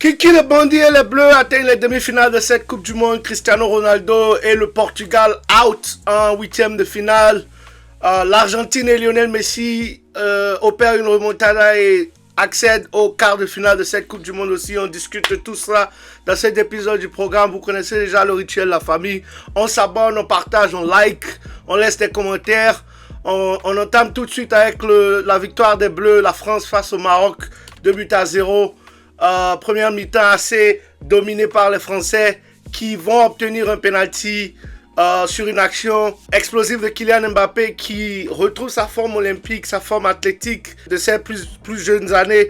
Kiki le bandit et les bleus atteignent les demi-finales de cette Coupe du Monde. Cristiano Ronaldo et le Portugal out en huitième de finale. L'Argentine et Lionel Messi opèrent une remontada et accèdent au quart de finale de cette Coupe du Monde aussi. On discute de tout ça dans cet épisode du programme. Vous connaissez déjà le rituel, la famille. On s'abonne, on partage, on like, on laisse des commentaires. On entame tout de suite avec la victoire des Bleus, la France face au Maroc, 2-0. Première mi-temps assez dominée par les Français qui vont obtenir un penalty sur une action explosive de Kylian Mbappé qui retrouve sa forme olympique, sa forme athlétique de ses plus jeunes années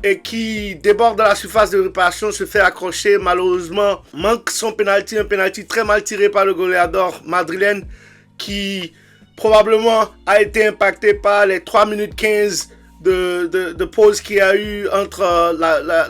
et qui déborde dans la surface de réparation, se fait accrocher, malheureusement manque son penalty, un penalty très mal tiré par le goleador madrilène qui probablement a été impacté par les 3 minutes 15 de pause qu'il y a eu entre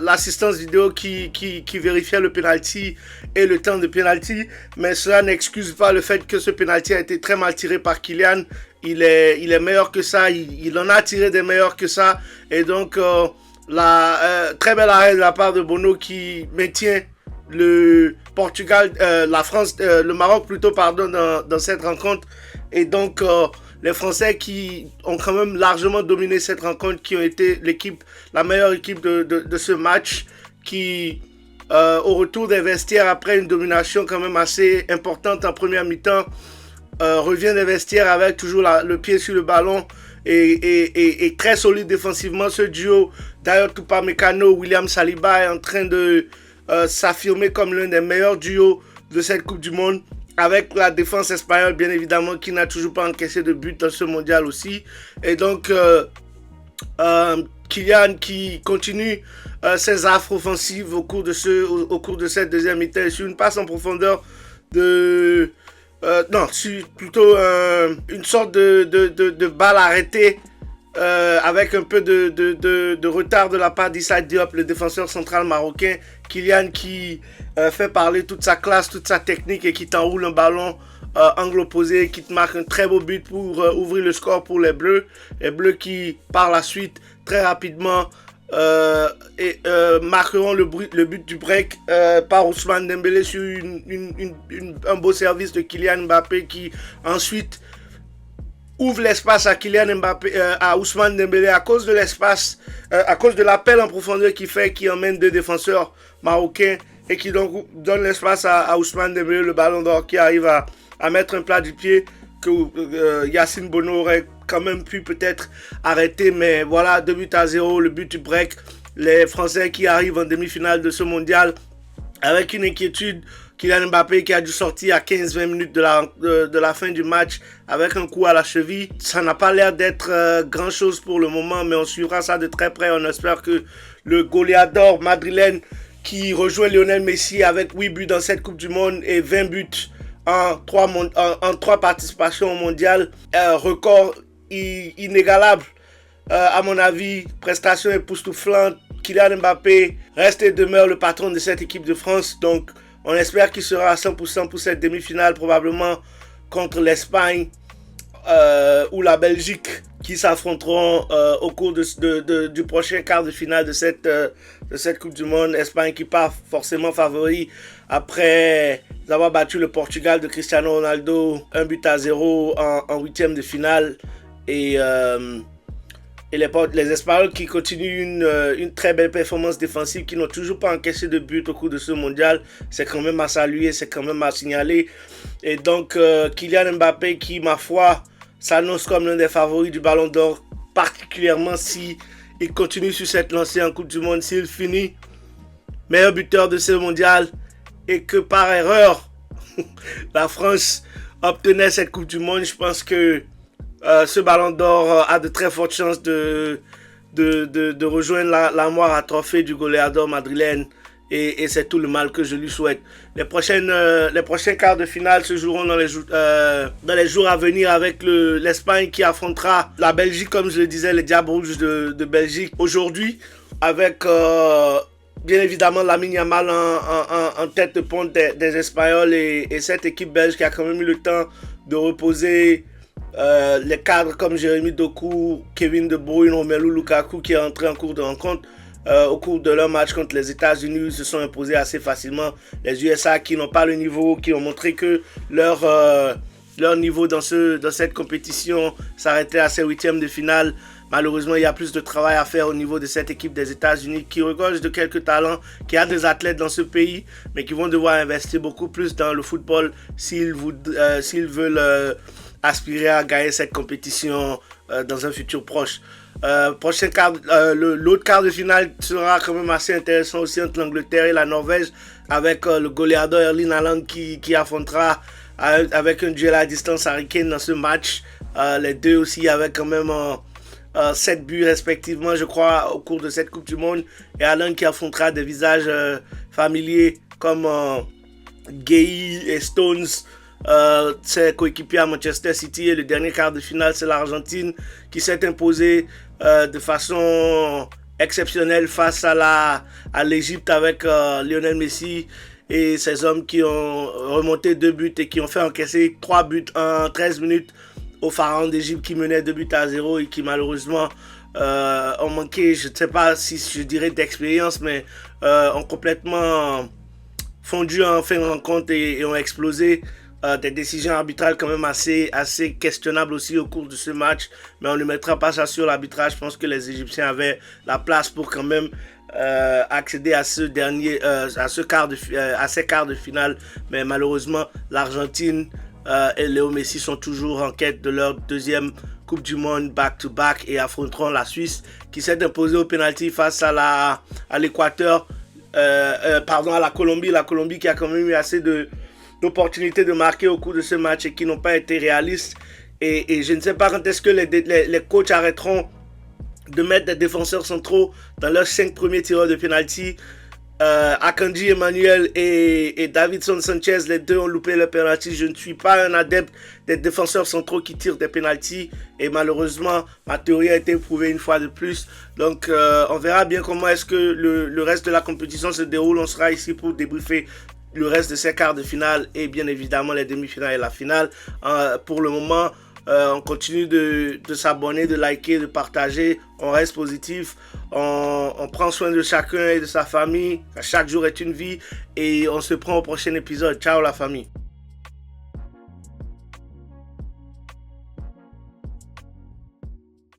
l'assistance vidéo qui vérifiait le penalty et le temps de penalty, mais cela n'excuse pas le fait que ce penalty a été très mal tiré par Kylian. Il est meilleur que ça, il en a tiré des meilleurs que ça, et donc très bel arrêt de la part de Bono qui maintient le Portugal, le Maroc plutôt, pardon, dans cette rencontre. Et donc les Français qui ont quand même largement dominé cette rencontre, qui ont été la meilleure équipe de ce match, qui au retour des vestiaires après une domination quand même assez importante en première mi-temps, revient des vestiaires avec toujours le pied sur le ballon et très solide défensivement. Ce duo Dayot Upamecano, William Saliba est en train de s'affirmer comme l'un des meilleurs duos de cette Coupe du Monde, avec la défense espagnole bien évidemment qui n'a toujours pas encaissé de but dans ce mondial aussi. Et donc Kylian qui continue ses affres offensives au cours de cette deuxième mi-temps sur une passe en profondeur plutôt une sorte de balle arrêtée avec un peu de retard de la part d'Issa Diop, le défenseur central marocain. Kylian qui fait parler toute sa classe, toute sa technique et qui t'enroule un ballon angle opposé, qui te marque un très beau but pour ouvrir le score pour les Bleus. Les Bleus qui par la suite très rapidement marqueront le but du break par Ousmane Dembélé sur un beau service de Kylian Mbappé qui ensuite ouvre l'espace à Kylian Mbappé, à Ousmane Dembélé à cause de l'espace, à cause de l'appel en profondeur qui emmène deux défenseurs marocains et qui donc donne l'espace à Ousmane Dembélé, le ballon d'or qui arrive à mettre un plat du pied que Yacine Bono aurait quand même pu peut-être arrêter, mais voilà, 2-0, le but du break. Les Français qui arrivent en demi-finale de ce mondial avec une inquiétude. Kylian Mbappé qui a dû sortir à 15-20 minutes de la fin du match avec un coup à la cheville. Ça n'a pas l'air d'être grand chose pour le moment, mais on suivra ça de très près. On espère que le goleador madrilène qui rejoint Lionel Messi avec 8 buts dans cette Coupe du Monde et 20 buts en 3 participations au mondial, record inégalable à mon avis, prestation époustouflante. Kylian Mbappé reste et demeure le patron de cette équipe de France, donc on espère qu'il sera à 100% pour cette demi-finale, probablement contre l'Espagne ou la Belgique, qui s'affronteront au cours du prochain quart de finale de cette Coupe du Monde. Espagne qui part forcément favori après avoir battu le Portugal de Cristiano Ronaldo 1-0 en huitième de finale. Et les Espagnols qui continuent une très belle performance défensive, qui n'ont toujours pas encaissé de but au cours de ce mondial. C'est quand même à saluer, c'est quand même à signaler. Et donc Kylian Mbappé qui, ma foi, s'annonce comme l'un des favoris du Ballon d'Or, particulièrement si il continue sur cette lancée en Coupe du Monde, s'il finit meilleur buteur de ce mondial et que par erreur la France obtenait cette Coupe du Monde. Je pense que ce Ballon d'Or a de très fortes chances de rejoindre l'armoire à trophée du goleador madrilène, et c'est tout le mal que je lui souhaite. Les prochains quarts de finale se joueront dans les jours à venir avec l'Espagne qui affrontera la Belgique, comme je le disais, les Diables Rouges de Belgique aujourd'hui, avec bien évidemment Lamine Yamal en tête de pont des Espagnols, et cette équipe belge qui a quand même eu le temps de reposer les cadres comme Jérémy Doku, Kevin De Bruyne, Romelu Lukaku qui est entré en cours de rencontre. au cours de leur match contre les États-Unis, ils se sont imposés assez facilement. Les USA qui n'ont pas le niveau, qui ont montré que leur niveau dans cette compétition s'arrêtait à ces huitièmes de finale. Malheureusement, il y a plus de travail à faire au niveau de cette équipe des États-Unis qui regorge de quelques talents, qui a des athlètes dans ce pays, mais qui vont devoir investir beaucoup plus dans le football s'ils veulent aspirer à gagner cette compétition dans un futur proche. L'autre quart de finale sera quand même assez intéressant aussi entre l'Angleterre et la Norvège, avec le goleador Erling Haaland qui affrontera avec un duel à distance Harry Kane dans ce match. Les deux aussi avec quand même 7 buts respectivement, je crois, au cours de cette Coupe du Monde. Et Haaland qui affrontera des visages familiers comme Gay et Stones, ses coéquipiers à Manchester City. Et le dernier quart de finale, c'est l'Argentine qui s'est imposée de façon exceptionnelle face à l'Égypte avec Lionel Messi et ses hommes qui ont remonté 2 buts et qui ont fait encaisser 3 buts en 13 minutes au Pharaon d'Égypte qui menait 2 buts à 0 et qui malheureusement ont manqué, je ne sais pas si je dirais d'expérience, mais ont complètement fondu en fin de rencontre et ont explosé. Des décisions arbitrales quand même assez questionnables aussi au cours de ce match, mais on ne mettra pas ça sur l'arbitrage. Je pense que les Égyptiens avaient la place pour quand même accéder à ces quarts de finale, mais malheureusement l'Argentine et Léo Messi sont toujours en quête de leur deuxième Coupe du Monde back-to-back et affronteront la Suisse qui s'est imposée au pénalty face à l'Équateur, à la Colombie. La Colombie qui a quand même eu assez d'opportunités de marquer au cours de ce match et qui n'ont pas été réalistes. Et je ne sais pas quand est-ce que les coachs arrêteront de mettre des défenseurs centraux dans leurs 5 premiers tireurs de pénalty. Akanji Emmanuel et Davinson Sanchez, les deux ont loupé le penalty. Je ne suis pas un adepte des défenseurs centraux qui tirent des penalties et malheureusement ma théorie a été prouvée une fois de plus. Donc on verra bien comment est-ce que le reste de la compétition se déroule. On sera ici pour débriefer le reste de ces quarts de finale et bien évidemment les demi-finales et la finale. Pour le moment, on continue de s'abonner, de liker, de partager. On reste positif. On prend soin de chacun et de sa famille. Chaque jour est une vie. Et on se prend au prochain épisode. Ciao la famille.